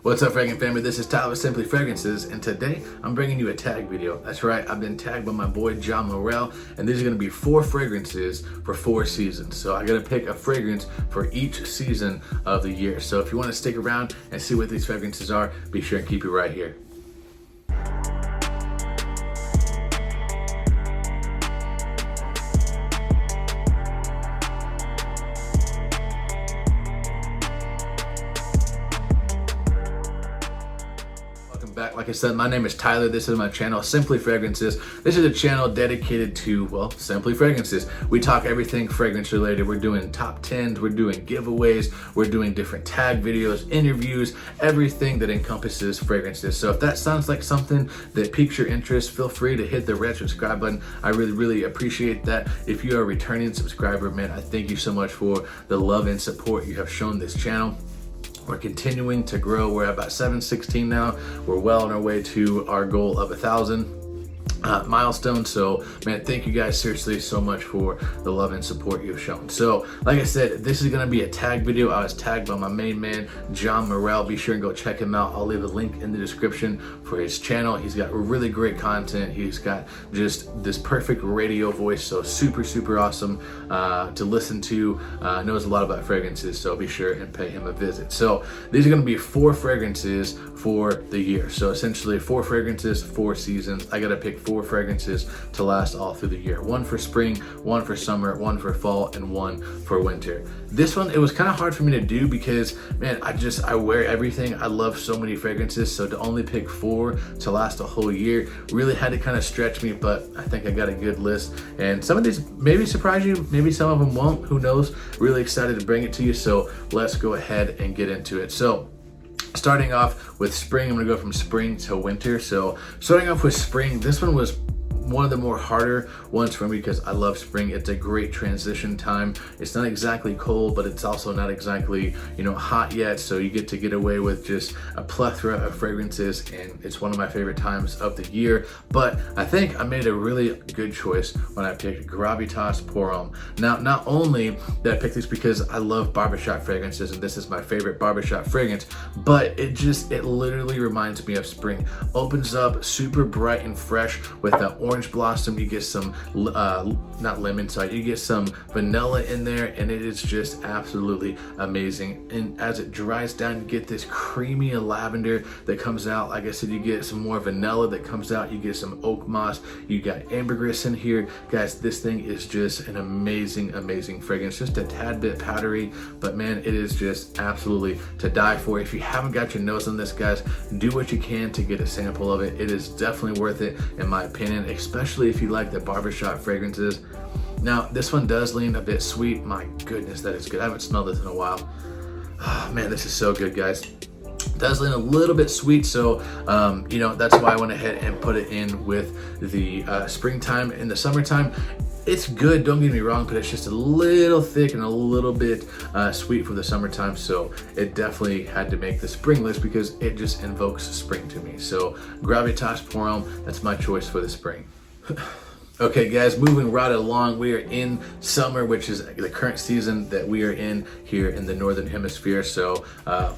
What's up, Fragrant family? This is Tyler with Simply Fragrances, and today I'm bringing you a tag video. That's right, I've been tagged by my boy Murrell, and these are going to be 4 fragrances for 4 seasons. So I got to pick a fragrance for each season of the year. So if you want to stick around and see what these fragrances are, be sure and keep it right here. Back. Like I said, my name is Tyler. This is my channel, Simply Fragrances. This is a channel dedicated to, well, Simply Fragrances. We talk everything fragrance related. We're doing top 10s, we're doing giveaways, we're doing different tag videos, interviews, everything that encompasses fragrances. So if that sounds like something that piques your interest, feel free to hit the red subscribe button. I really appreciate that. If you are a returning subscriber, man, I thank you so much for the love and support you have shown this channel. We're continuing to grow. We're at about 716 now. We're well on our way to our goal of 1,000 milestone. So man, thank you guys seriously so much for the love and support you've shown. So like I said, this is going to be a tag video. I was tagged by my main man, Murrell. Be sure and go check him out. I'll leave a link in the description for his channel. He's got really great content. He's got just this perfect radio voice. So super awesome to listen to. Knows a lot about fragrances. So be sure and pay him a visit. So these are going to be 4 fragrances for the year. So essentially 4 fragrances, 4 seasons. I got to pick 4 fragrances to last all through the year. 1 for spring, 1 for summer, 1 for fall, and 1 for winter. This one, it was kind of hard for me to do because, man, I wear everything. I love so many fragrances, so to only pick 4 to last a whole year really had to kind of stretch me, but I think I got a good list. And some of these maybe surprise you, maybe some of them won't, who knows. Really excited to bring it to you, so let's go ahead and get into it. So starting off with spring, I'm gonna go from spring to winter. So starting off with spring, this one was one of the more harder ones for me because I love spring. It's a great transition time. It's not exactly cold, but it's also not exactly, hot yet. So you get to get away with just a plethora of fragrances, and it's one of my favorite times of the year. But I think I made a really good choice when I picked Gravitas Pour Homme. Now, not only did I pick this because I love barbershop fragrances, and this is my favorite barbershop fragrance, but it literally reminds me of spring. Opens up super bright and fresh with that orange blossom. You get some not lemon side, you get some vanilla in there, and it is just absolutely amazing. And as it dries down, you get this creamy lavender that comes out. Like I said, you get some more vanilla that comes out. You get some oak moss, you got ambergris in here. Guys, this thing is just an amazing fragrance. Just a tad bit powdery, but man, it is just absolutely to die for. If you haven't got your nose on this, guys, do what you can to get a sample of it. It is definitely worth it in my opinion, especially if you like the barbershop fragrances. Now, this one does lean a bit sweet. My goodness, that is good. I haven't smelled this in a while. Oh, man, this is so good, guys. It does lean a little bit sweet, so that's why I went ahead and put it in with the springtime and the summertime. It's good, don't get me wrong, but it's just a little thick and a little bit sweet for the summertime, so it definitely had to make the spring list because it just invokes spring to me. So Gravitas Pour Homme, that's my choice for the spring. Okay guys, moving right along, we are in summer, which is the current season that we are in here in the Northern Hemisphere. So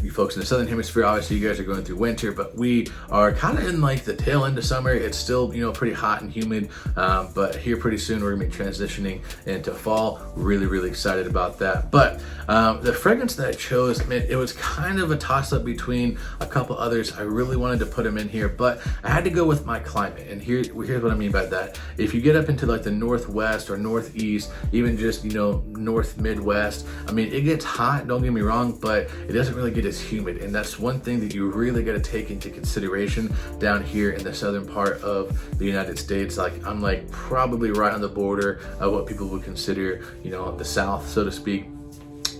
you folks in the Southern Hemisphere, obviously you guys are going through winter, but we are kind of in like the tail end of summer. It's still, pretty hot and humid, but here pretty soon we're gonna be transitioning into fall. Really excited about that. But the fragrance that I chose, man, it was kind of a toss-up between a couple others. I really wanted to put them in here, but I had to go with my climate, and here's what I mean by that. If you get up into like the northwest or northeast, even just north midwest, I mean, it gets hot, don't get me wrong, but it doesn't really get as humid, and that's one thing that you really got to take into consideration down here in the southern part of the United States. Like I'm like probably right on the border of what people would consider the South, so to speak.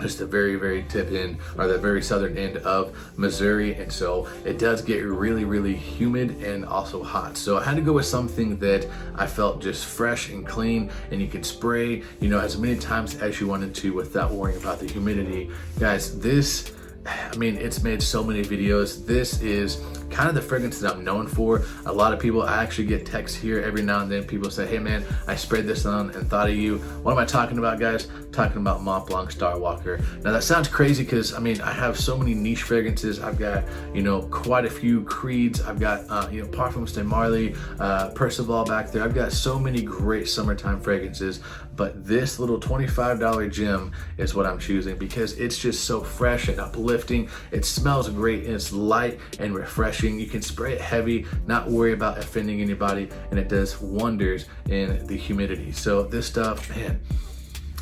Just the very tip end, or the very southern end of Missouri, and so it does get really humid and also hot. So I had to go with something that I felt just fresh and clean, and you could spray as many times as you wanted to without worrying about the humidity. Guys, this I mean, it's made so many videos. This is kind of the fragrance that I'm known for. A lot of people, I actually get texts here every now and then. People say, hey man, I sprayed this on and thought of you. What am I talking about, guys? I'm talking about Mont Blanc Star Walker. Now that sounds crazy because I mean, I have so many niche fragrances. I've got, you know, quite a few creeds. I've got, you know, Parfums de Marly, Percival back there. I've got so many great summertime fragrances, but this little $25 gem is what I'm choosing because it's just so fresh and uplifting. It smells great and it's light and refreshing. You can spray it heavy, not worry about offending anybody, and it does wonders in the humidity. So this stuff, man,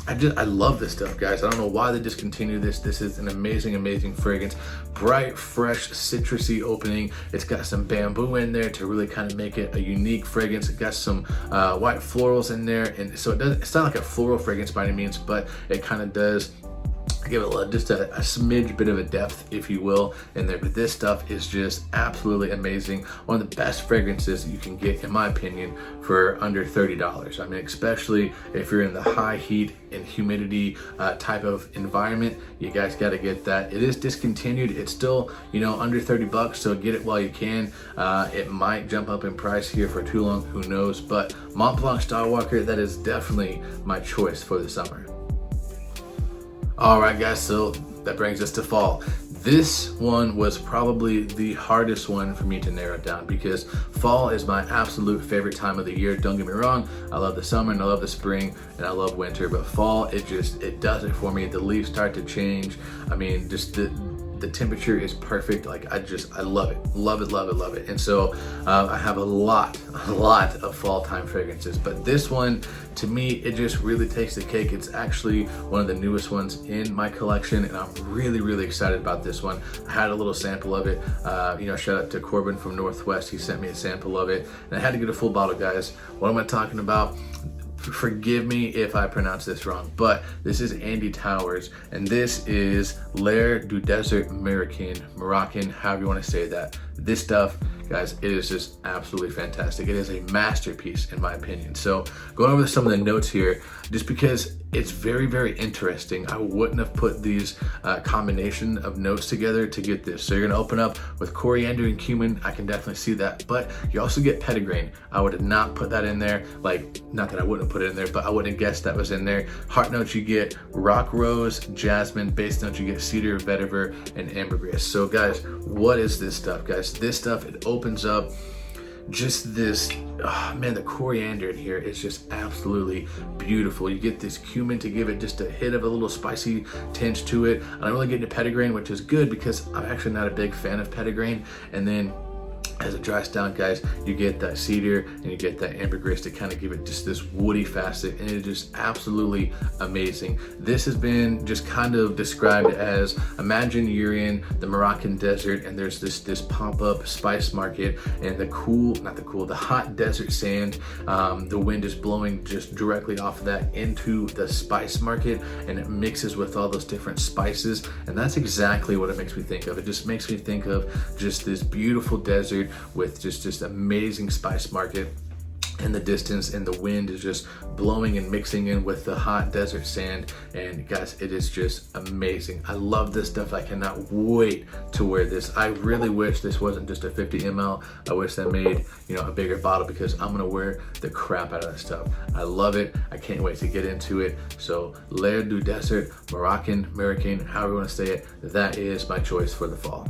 I love this stuff, guys. I don't know why they discontinued this. This is an amazing, amazing fragrance. Bright, fresh, citrusy opening. It's got some bamboo in there to really kind of make it a unique fragrance. It got some white florals in there, and so it's not like a floral fragrance by any means, but it kind of does give it just a smidge bit of a depth, if you will, in there. But this stuff is just absolutely amazing. One of the best fragrances you can get, in my opinion, for under $30. I mean, especially if you're in the high heat and humidity type of environment, you guys got to get that. It is discontinued. It's still, you know, under 30 bucks, so get it while you can. It might jump up in price here for too long, who knows, but Mont Blanc Star Walker, that is definitely my choice for the summer. All right, guys, so that brings us to fall. This one was probably the hardest one for me to narrow down because fall is my absolute favorite time of the year. Don't get me wrong, I love the summer and I love the spring and I love winter, but fall, it does it for me. The leaves start to change. I mean, just the temperature is perfect. Like I love it, love it, love it, love it. And so I have a lot of fall time fragrances, but this one, to me, it just really takes the cake. It's actually one of the newest ones in my collection, and I'm really, really excited about this one. I had a little sample of it. You know, shout out to Corbin from Northwest. He sent me a sample of it, and I had to get a full bottle, guys. What am I talking about? Forgive me if I pronounce this wrong, but this is Andy Towers, and this is L'air du Desert Moroccan, however you want to say that. This stuff, guys, it is just absolutely fantastic. It is a masterpiece in my opinion. So going over some of the notes here, just because it's very, very interesting. I wouldn't have put these combination of notes together to get this. So you're gonna open up with coriander and cumin. I can definitely see that, but you also get petitgrain. I would have not put that in there. Like, not that I wouldn't have put it in there, but I wouldn't have guessed that was in there. Heart notes, you get rock rose, jasmine. Base notes, you get cedar, vetiver, and ambergris. So guys, what is this stuff, guys? This stuff, it opens up just this, oh man, the coriander in here is just absolutely beautiful. You get this cumin to give it just a hit of a little spicy tinge to it. I don't really get into petitgrain, which is good because I'm actually not a big fan of petitgrain. And then as it dries down, guys, you get that cedar and you get that ambergris to kind of give it just this woody facet, and it is just absolutely amazing. This has been just kind of described as, imagine you're in the Moroccan desert and there's this pop-up spice market, and the hot desert sand, the wind is blowing just directly off of that into the spice market, and it mixes with all those different spices, and that's exactly what it makes me think of. It just makes me think of just this beautiful desert with just amazing spice market in the distance, and the wind is just blowing and mixing in with the hot desert sand. And guys, it is just amazing. I love this stuff. I cannot wait to wear this. I really wish this wasn't just a 50 ml. I wish they made, you know, a bigger bottle because I'm gonna wear the crap out of that stuff. I love it. I can't wait to get into it. So L'air du Desert Moroccan, however you want to say it, that is my choice for the fall.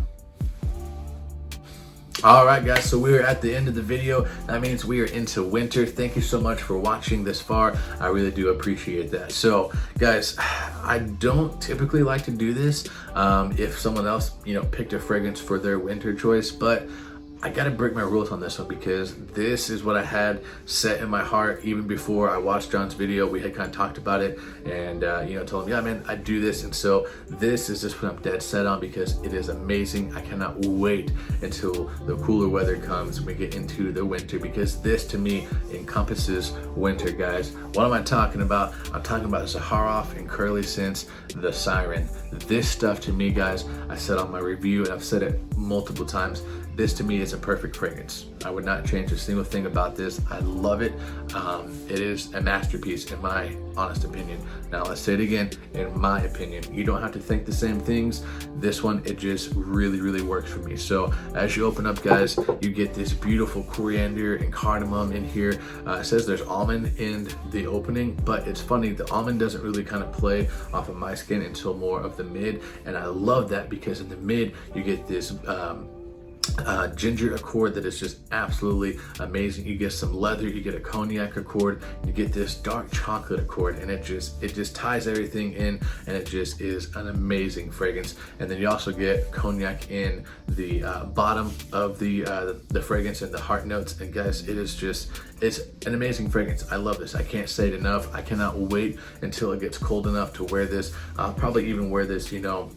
All right, guys, so we're at the end of the video. That means we are into winter. Thank you so much for watching this far. I really do appreciate that. So guys, I don't typically like to do this if someone else, you know, picked a fragrance for their winter choice, but I gotta break my rules on this one because this is what I had set in my heart even before I watched John's video. We had kind of talked about it and you know, told him, yeah man, I do this. And so this is just what I'm dead set on because it is amazing. I cannot wait until the cooler weather comes and we get into the winter, because this to me encompasses winter, guys. What am I talking about? I'm talking about Zaharoff and Curly Scents, the Siren. This stuff to me, guys, I said on my review and I've said it multiple times, this to me is it's a perfect fragrance. I would not change a single thing about this. I love it. It is a masterpiece in my honest opinion. Now let's say it again, in my opinion. You don't have to think the same things. This one, it just really works for me. So as you open up, guys, you get this beautiful coriander and cardamom in here. It says there's almond in the opening, but it's funny, the almond doesn't really kind of play off of my skin until more of the mid, and I love that because in the mid you get this ginger accord that is just absolutely amazing. You get some leather, you get a cognac accord, you get this dark chocolate accord, and it just ties everything in, and it just is an amazing fragrance. And then you also get cognac in the bottom of the fragrance and the heart notes. And guys, it's an amazing fragrance. I love this. I can't say it enough. I cannot wait until it gets cold enough to wear this. I'll probably even wear this, you know,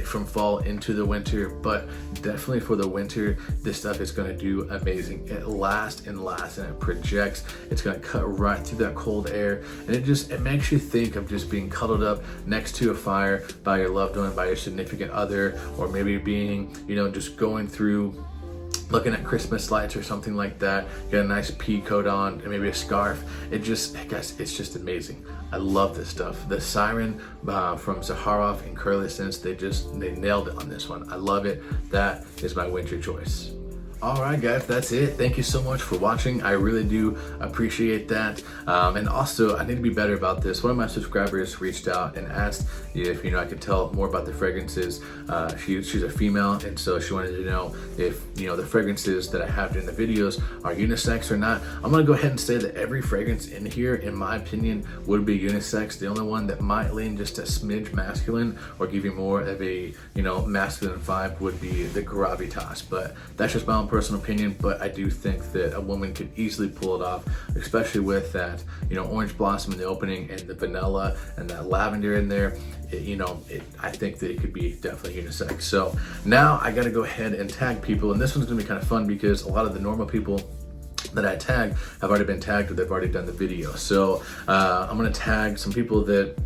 from fall into the winter, but definitely for the winter, this stuff is going to do amazing. It lasts and lasts, and it projects. It's going to cut right through that cold air, and it makes you think of just being cuddled up next to a fire by your loved one, by your significant other, or maybe being, you know, just going through looking at Christmas lights or something like that. You got a nice pea coat on and maybe a scarf. Guys, it's just amazing. I love this stuff. The Siren from Zaharoff and Curly Sense, they nailed it on this one. I love it. That is my winter choice. All right, guys, that's it. Thank you so much for watching. I really do appreciate that. And also, I need to be better about this. One of my subscribers reached out and asked if, you know, I could tell more about the fragrances. She's a female, and so she wanted to know if, you know, the fragrances that I have in the videos are unisex or not. I'm gonna go ahead and say that every fragrance in here, in my opinion, would be unisex. The only one that might lean just a smidge masculine or give you more of a, you know, masculine vibe would be the Gravitas. But that's just my own personal opinion, but I do think that a woman could easily pull it off, especially with that, you know, orange blossom in the opening and the vanilla and that lavender in there. I think that it could be definitely unisex. So now I got to go ahead and tag people, and this one's gonna be kind of fun because a lot of the normal people that I tag have already been tagged or they've already done the video. So I'm gonna tag some people that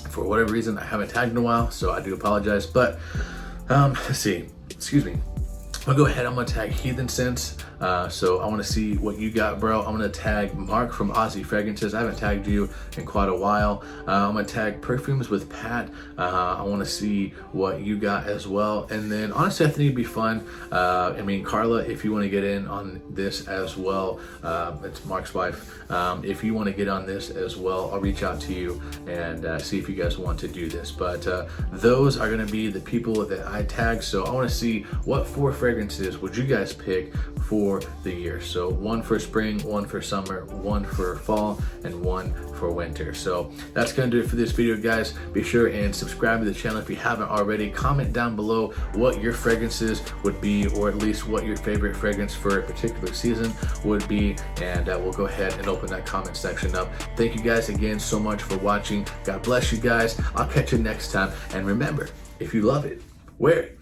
for whatever reason I haven't tagged in a while, so I do apologize. But let's see, excuse me. I'll go ahead, I'm gonna tag Heathen Sense. So I wanna see what you got, bro. I'm gonna tag Mark from Aussie Fragrances. I haven't tagged you in quite a while. I'm gonna tag Perfumes with Pat. I wanna see what you got as well. And then honestly, I think it'd be fun. I mean, Carla, if you wanna get in on this as well, it's Mark's wife. If you wanna get on this as well, I'll reach out to you and see if you guys want to do this. But those are gonna be the people that I tag. So I wanna see what 4 fragrances would you guys pick for the year. So 1 for spring, 1 for summer, 1 for fall, and 1 for winter. So that's gonna do it for this video, guys. Be sure and subscribe to the channel if you haven't already. Comment down below what your fragrances would be, or at least what your favorite fragrance for a particular season would be, and we'll go ahead and open that comment section up. Thank you guys again so much for watching. God bless you guys. I'll catch you next time, and remember, if you love it, wear it.